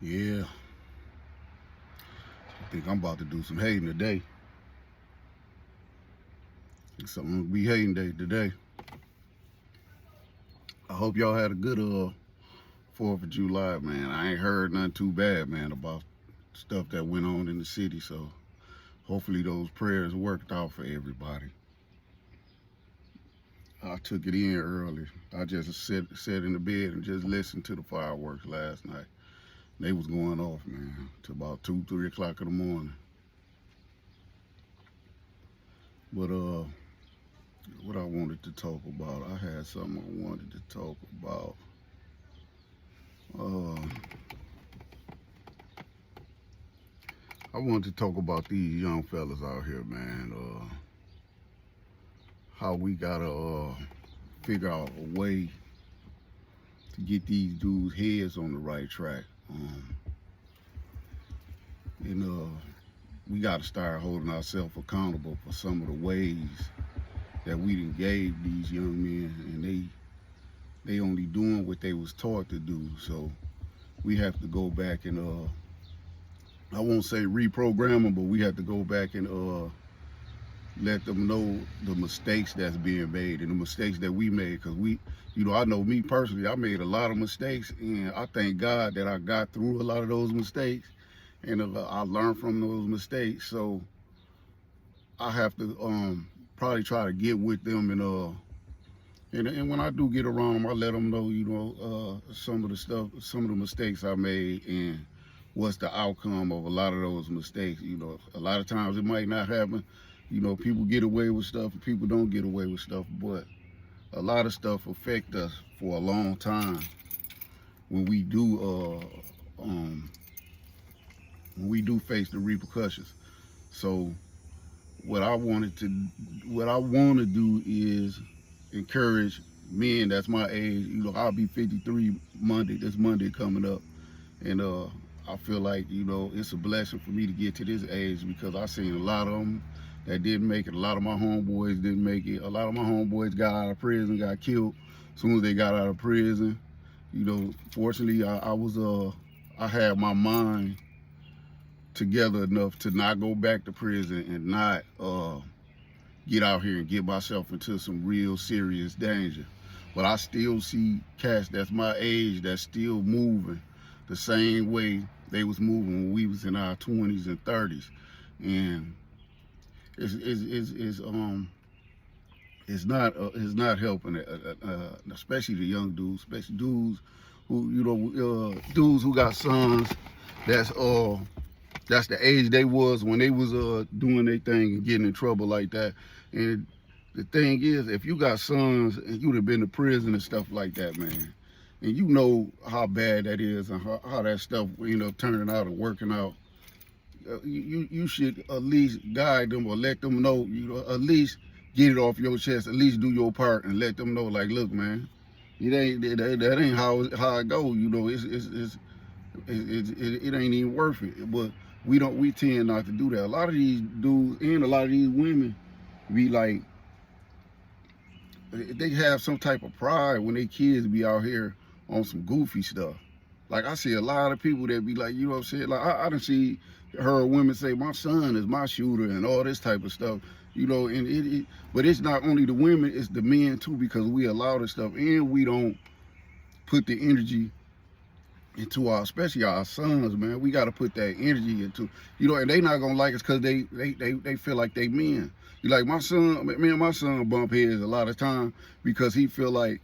Yeah, I think I'm about to do some hating today. It's something to be hating day today. I hope y'all had a good 4th of July, man. I ain't heard nothing too bad, man, about stuff that went on in the city. So hopefully those prayers worked out for everybody. I took it in early. I just sat in the bed and just listened to the fireworks last night. They was going off, man, to about 2, 3 o'clock in the morning. But what I wanted to talk about, I had something I wanted to talk about. Uh, I wanted to talk about these young fellas out here, man. How we gotta figure out a way to get these dudes' heads on the right track. And we gotta start holding ourselves accountable for some of the ways that we done gave these young men, and they only doing what they was taught to do. So we have to go back and I won't say reprogram them, but we have to go back and let them know the mistakes that's being made and the mistakes that we made. Because I know me personally, I made a lot of mistakes, and I thank God that I got through a lot of those mistakes, and I learned from those mistakes. So I have to probably try to get with them and when I do get around them, I let them know, some of the mistakes I made, and what's the outcome of a lot of those mistakes. A lot of times it might not happen. People get away with stuff and people don't get away with stuff, but a lot of stuff affect us for a long time when we do face the repercussions. So what I want to do is encourage men that's my age. I'll be 53 this Monday coming up, and I feel like it's a blessing for me to get to this age, because I seen a lot of them that didn't make it. A lot of my homeboys didn't make it. A lot of my homeboys got out of prison, got killed as soon as they got out of prison. Fortunately, I had my mind together enough to not go back to prison and not get out here and get myself into some real serious danger. But I still see cats that's my age that's still moving the same way they was moving when we was in our 20s and 30s, and it's not helping, especially the young dudes, especially dudes who got sons that's the age they was when they was doing their thing and getting in trouble like that. And the thing is, if you got sons and you'd have been to prison and stuff like that, man, and you know how bad that is and how that stuff turning out and working out, you should at least guide them or let them know, at least get it off your chest, at least do your part and let them know, like, look, man, that ain't how it go. It ain't even worth it. But we tend not to do that. A lot of these dudes and a lot of these women be like, they have some type of pride when they kids be out here on some goofy stuff. Like, I see a lot of people that be like, what I'm saying? Like, I done see heard women say, my son is my shooter and all this type of stuff. And but it's not only the women, it's the men too, because we allow this stuff and we don't put the energy into especially our sons, man. We got to put that energy into, and they not gonna like us because they feel like they men. Like my son, me and my son bump heads a lot of time because he feel like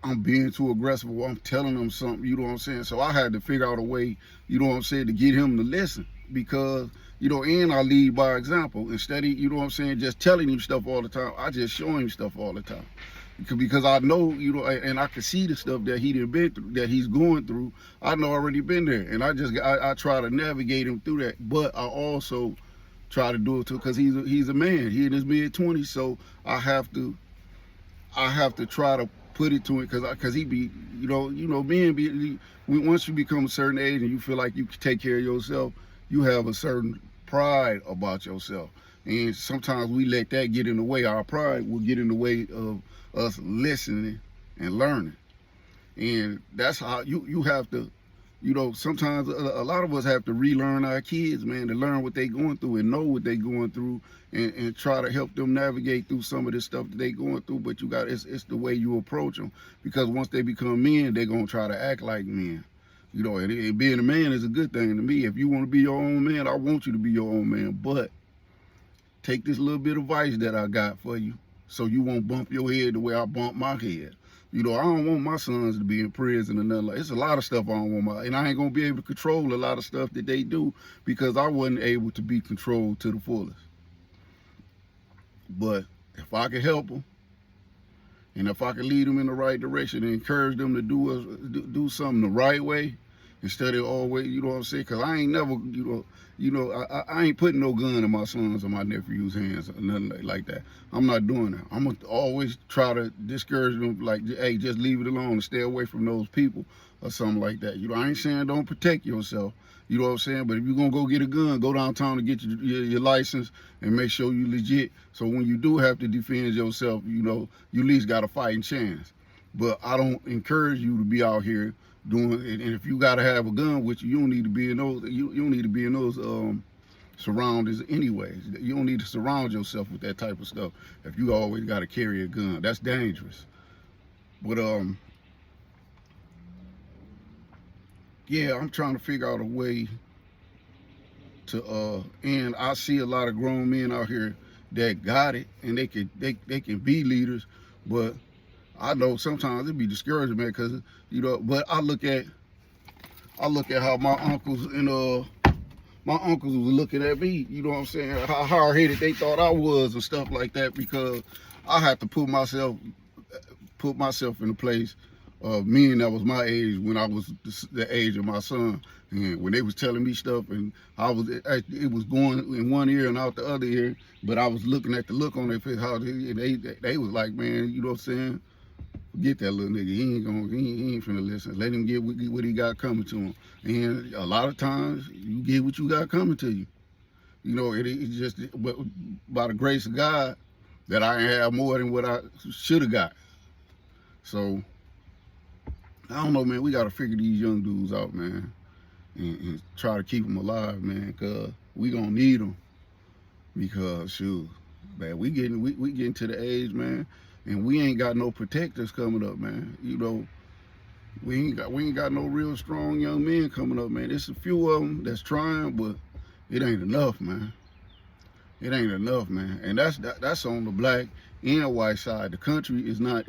I'm being too aggressive or I'm telling him something, you know what I'm saying? So I had to figure out a way, to get him to listen, because, and I lead by example. Instead of, just telling him stuff all the time, I just show him stuff all the time. Because I know, and I can see the stuff that he done been through, that he's going through. I know already been there, and I try to navigate him through that. But I also try to do it too, because he's a man. He in his mid-20s, so I have to try to put it to it, because he be, men be, once you become a certain age and you feel like you can take care of yourself, you have a certain pride about yourself. And sometimes we let that get in the way. Our pride will get in the way of us listening and learning. And that's how you have to You know, sometimes a lot of us have to relearn our kids, man, to learn what they going through and know what they going through, and try to help them navigate through some of this stuff that they going through. But you got, it's the way you approach them, because once they become men, they're gonna try to act like men. You know, and being a man is a good thing to me. If you want to be your own man, I want you to be your own man. But take this little bit of advice that I got for you, so you won't bump your head the way I bump my head. You know, I don't want my sons to be in prison or nothing like that. It's a lot of stuff I don't want and I ain't gonna be able to control a lot of stuff that they do, because I wasn't able to be controlled to the fullest. But if I can help them, and if I can lead them in the right direction and encourage them to do something the right way, instead of always, you know what I'm saying? Because I ain't never, I ain't putting no gun in my sons or my nephew's hands or nothing like that. I'm not doing that. I'm gonna always try to discourage them, like, hey, just leave it alone and stay away from those people or something like that. You know, I ain't saying don't protect yourself. You know what I'm saying? But if you're gonna go get a gun, go downtown to get your license and make sure you legit. So when you do have to defend yourself, you know, you at least got a fighting chance. But I don't encourage you to be out here doing it. And if you gotta have a gun with you, you don't need to be in those. You don't need to be in those surroundings anyways. You don't need to surround yourself with that type of stuff. If you always gotta carry a gun, that's dangerous. But yeah, I'm trying to figure out a way to and I see a lot of grown men out here that got it, and they can be leaders, but I know sometimes it be discouraging, man, because, you know, but I look at how my uncles was looking at me, you know what I'm saying, how hard-headed they thought I was and stuff like that, because I had to put myself in a place of men that was my age when I was the age of my son. And when they was telling me stuff, and it was going in one ear and out the other ear, but I was looking at the look on their face, how they was like, man, you know what I'm saying, forget that little nigga. He ain't finna listen. Let him get what he got coming to him. And a lot of times you get what you got coming to you. You know, it's just by the grace of God that I have more than what I should have got. So I don't know, man. We gotta figure these young dudes out, man, and try to keep them alive, man, cause we gonna need them. Because shoot, man, we getting to the age, man, and we ain't got no protectors coming up, man. You know, we ain't got no real strong young men coming up, man. There's a few of them that's trying, but it ain't enough, man. It ain't enough, man. And that's on the black and white side. The country is not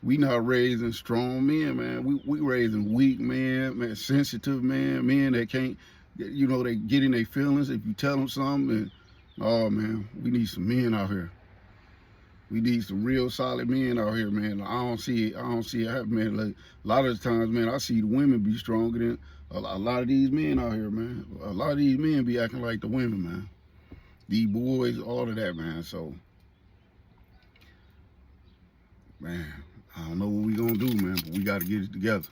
we not raising strong men, man. We raising weak men, sensitive men that can't, you know, they get in their feelings if you tell them something. And oh man, we need some men out here. We need some real solid men out here, man. I don't see it happen, man. Like, a lot of the times, man, I see the women be stronger than a lot of these men out here, man. A lot of these men be acting like the women, man. These boys, all of that, man. So, man, I don't know what we gonna do, man, but we gotta get it together.